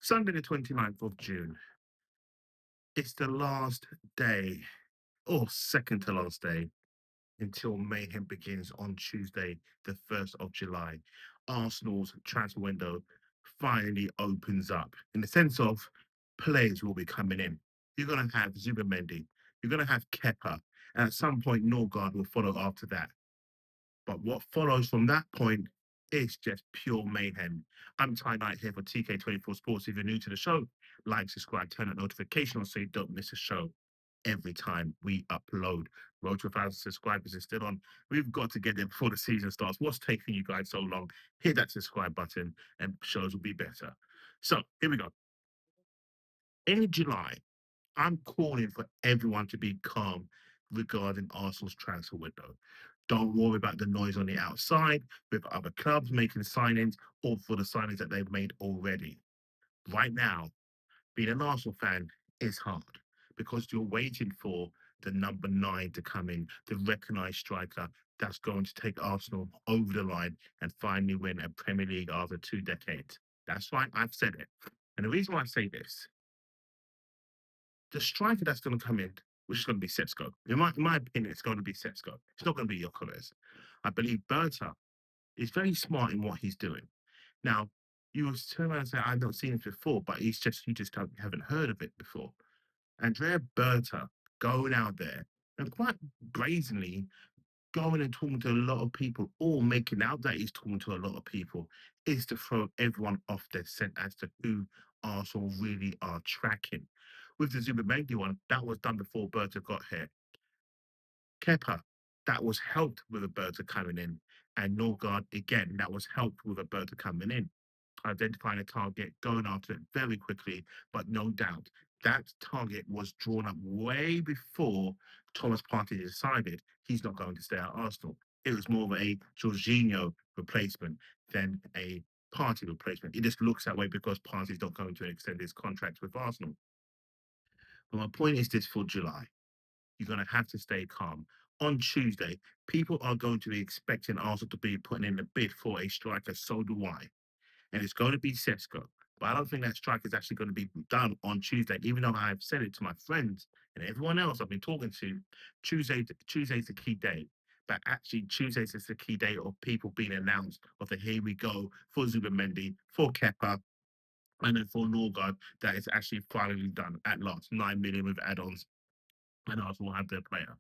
Sunday, the 29th of June. It's the last day, or second to last day, until mayhem begins on Tuesday, the 1st of July. Arsenal's transfer window finally opens up in the sense of players will be coming in. You're going to have Zubimendi, you're going to have Kepa, and at some point, Norgard will follow after that. But what follows from that point is just pure mayhem. I'm Ty Knight here for TK24 Sports. If you're new to the show, like, subscribe, turn on notification on so you don't miss a show every time we upload. Road to 1,000 subscribers is still on. We've got to get there before the season starts. What's taking you guys so long? Hit that subscribe button and shows will be better. So here we go. In July, I'm calling for everyone to be calm regarding Arsenal's transfer window. Don't worry about the noise on the outside with other clubs making signings or for the signings that they've made already. Right now, being an Arsenal fan is hard because you're waiting for the number nine to come in, the recognised striker that's going to take Arsenal over the line and finally win a Premier League after 2 decades. That's why I've said it. And the reason why I say this, the striker that's going to come in, which is going to be Setsko. In my opinion, it's going to be Setsko. It's not going to be Jokeres. I believe Berta is very smart in what he's doing. Now, you will turn around and say, I've not seen it before, but you just haven't heard of it before. Andrea Berta going out there and quite brazenly going and talking to a lot of people, or making out that he's talking to a lot of people, is to throw everyone off their scent as to who Arsenal really are tracking. With the Zubimendi one, that was done before Berta got here. Kepa, that was helped with Roberta coming in. And Norgard, again, that was helped with Roberta coming in. Identifying a target, going after it very quickly, but no doubt that target was drawn up way before Thomas Partey decided he's not going to stay at Arsenal. It was more of a Jorginho replacement than a Partey replacement. It just looks that way because Partey's not going to extend his contract with Arsenal. But my point is this for July. You're going to have to stay calm. On Tuesday, people are going to be expecting Arsenal to be putting in a bid for a striker. So do I. And it's going to be Sesko. But I don't think that strike is actually going to be done on Tuesday, even though I've said it to my friends and everyone else I've been talking to. Tuesday's the key day. But actually, Tuesday's is the key day of people being announced of the here we go for Zubimendi, for Kepa, and then for Norgard that is actually finally done at last. 9 million with add-ons, and Arsenal will have their player.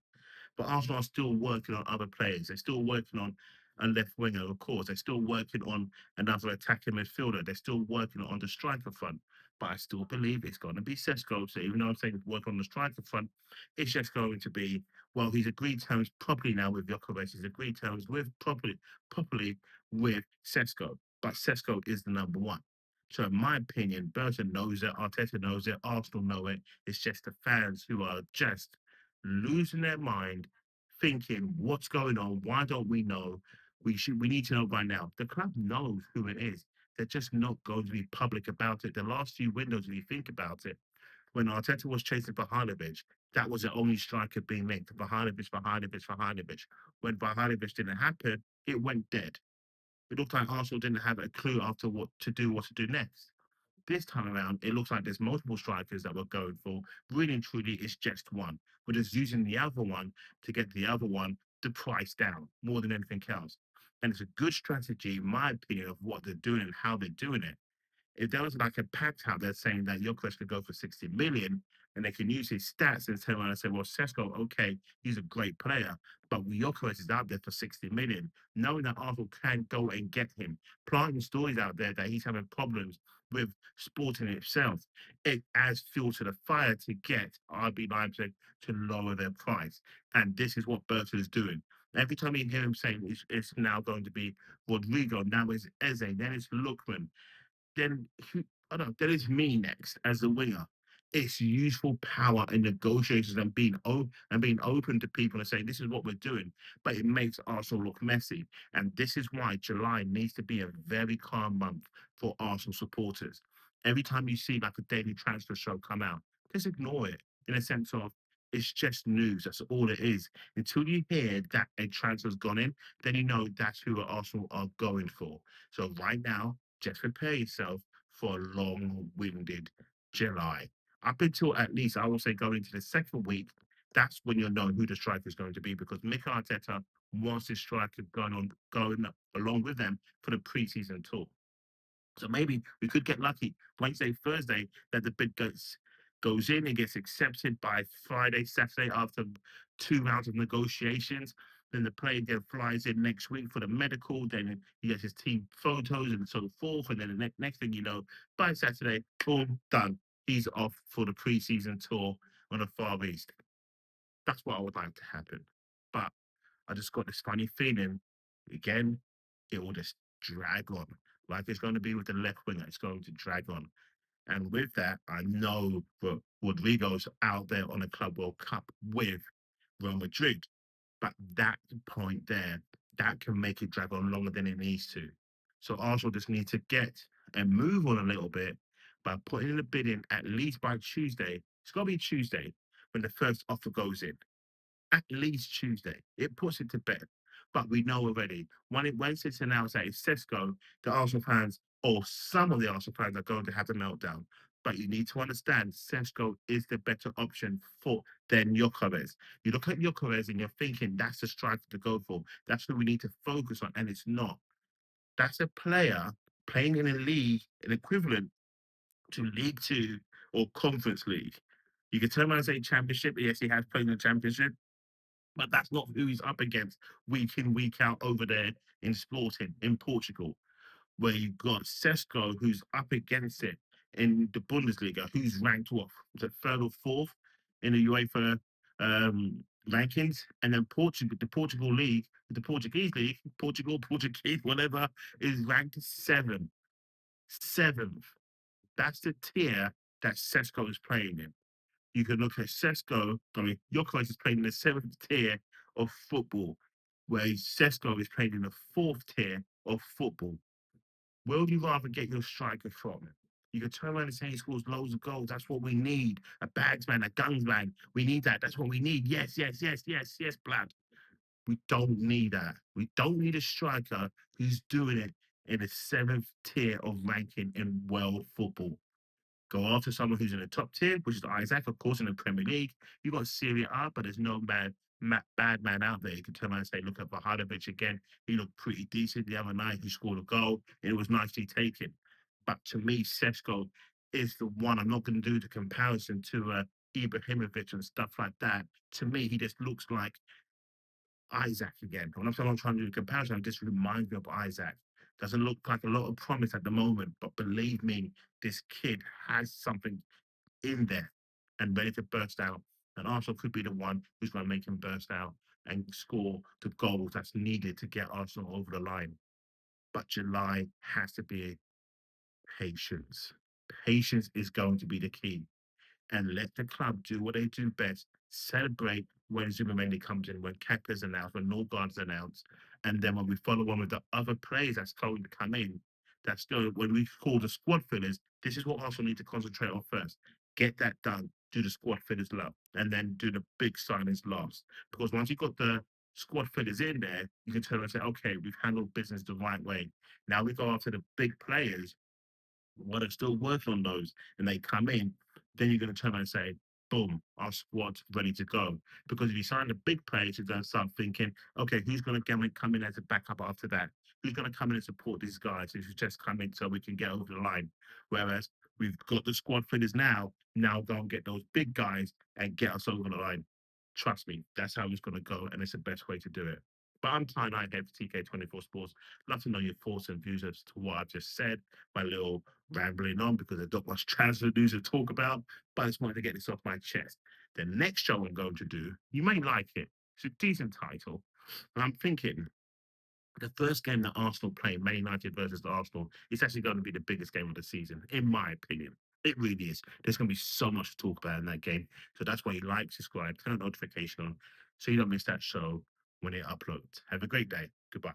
But Arsenal are still working on other players. They're still working on a left winger, of course. They're still working on another attacking midfielder. They're still working on the striker front. But I still believe it's going to be Sesko. So even though I'm saying work on the striker front, it's just going to be, well, he's agreed terms properly now with Jokovic. He's agreed terms with properly with Sesko. But Sesko is the number one. So in my opinion, Burton knows it, Arteta knows it, Arsenal know it. It's just the fans who are just losing their mind, thinking, what's going on? Why don't we know? We need to know by now. The club knows who it is. They're just not going to be public about it. The last few windows, if you think about it, when Arteta was chasing Bahanovic, that was the only striker being linked. Bahanovic. When Bahanovic didn't happen, it went dead. It looked like Arsenal didn't have a clue after what to do next. This time around, it looks like there's multiple strikers that we're going for. Really and truly, it's just one. We're just using the other one to get the other one the price down more than anything else. And it's a good strategy, in my opinion, of what they're doing and how they're doing it. If there was like a pact out there saying that Jokic could go for 60 million and they can use his stats and turn around and say, well, Sesko, okay, he's a great player, but Jokic is out there for 60 million, knowing that Arsenal can go and get him, planting stories out there that he's having problems with sporting itself, it adds fuel to the fire to get RB Leipzig to lower their price. And this is what Berta is doing. Every time you hear him saying it's now going to be Rodrigo, now it's Eze, then it's Lookman, then I don't know, then it's me next as the winger. It's useful power in negotiations and being open to people and saying this is what we're doing, but it makes Arsenal look messy. And this is why July needs to be a very calm month for Arsenal supporters. Every time you see like a daily transfer show come out, just ignore it in a sense of it's just news. That's all it is. Until you hear that a transfer's gone in, then you know that's who Arsenal are going for. So right now, just prepare yourself for a long-winded July. Up until at least, I will say, going into the second week, that's when you'll know who the striker is going to be because Mikel Arteta wants his striker going along with them for the preseason tour. So maybe we could get lucky Wednesday, Thursday that the bid goes in and gets accepted by Friday, Saturday after 2 rounds of negotiations. Then the player then flies in next week for the medical. Then he gets his team photos and so forth. And then the next thing you know, by Saturday, boom, done. He's off for the preseason tour on the Far East. That's what I would like to happen. But I just got this funny feeling, again, it will just drag on. Like it's going to be with the left winger, it's going to drag on. And with that, I know that Rodrigo's out there on the Club World Cup with Real Madrid. But that point there, that can make it drag on longer than it needs to. So Arsenal just need to get and move on a little bit by putting in a bid in at least by Tuesday. It's got to be Tuesday when the first offer goes in at least Tuesday. It puts it to bed. But we know already once it's announced that it's Cesco, the Arsenal fans or some of the Arsenal fans are going to have a meltdown. But you need to understand Cesco is the better option for than Gyökeres. You look at Gyökeres and you're thinking that's the striker to go for. That's what we need to focus on, and it's not. That's a player playing in a league, an equivalent to League Two or Conference League. You can turn around and say Championship. Yes, he has played in the Championship, but that's not who he's up against week in, week out over there in Sporting in Portugal, where you've got Sesko, who's up against it in the Bundesliga, who's ranked what, was it third or fourth in the UEFA rankings, and then Portugal, the Portugal league, the Portuguese league, Portuguese, whatever, is ranked seventh. That's the tier that Sesko is playing in. You can look at Sesko, I mean, Jokovic is playing in the seventh tier of football, whereas Sesko is playing in the fourth tier of football. Where would you rather get your striker from? You can turn around and say he scores loads of goals. That's what we need. A bagsman, a gunsman. We need that. That's what we need. Yes, yes, yes, yes, yes, Blood. We don't need that. We don't need a striker who's doing it in the seventh tier of ranking in world football. Go after someone who's in the top tier, which is Isaac, of course, in the Premier League. You got Serie A, but there's no bad man out there. You can turn around and say, look at Vahanovic again. He looked pretty decent the other night. He scored a goal, and it was nicely taken. But to me, Sesko is the one. I'm not going to do the comparison to Ibrahimovic and stuff like that. To me, he just looks like Isaac again. When I'm trying to do the comparison, it just reminds me of Isaac. Doesn't look like a lot of promise at the moment, but believe me, this kid has something in there and ready to burst out. And Arsenal could be the one who's going to make him burst out and score the goals that's needed to get Arsenal over the line. But July has to be patience. Patience is going to be the key, and let the club do what they do best. Celebrate when Zubamendi comes in, when Kepa's announced, when Norgard's announced, and then when we follow on with the other players that's going to come in, that's going when we call the squad fillers. This is what Arsenal need to concentrate on first. Get that done. Do the squad fillers love, and then do the big signings last. Because once you've got the squad fillers in there, you can turn and say, okay, we've handled business the right way. Now we go after the big players while they're still working on those and they come in, then you're going to turn around and say, boom, our squad's ready to go. Because if you sign the big players, you're going to start thinking, okay, who's going to come in as a backup after that? Who's going to come in and support these guys who's just come in so we can get over the line? Whereas we've got the squad fillers now go and get those big guys and get us over the line. Trust me, that's how it's going to go, and it's the best way to do it. But I'm Ty Night here for TK24 Sports. Love to know your thoughts and views as to what I've just said. My little rambling on because there's not much transfer news to talk about, but I just wanted to get this off my chest. The next show I'm going to do, you may like it. It's a decent title. And I'm thinking the first game that Arsenal play, Man United versus the Arsenal, is actually going to be the biggest game of the season, in my opinion. It really is. There's going to be so much to talk about in that game. So that's why you like, subscribe, turn on notification on so you don't miss that show when it uploads. Have a great day. Goodbye.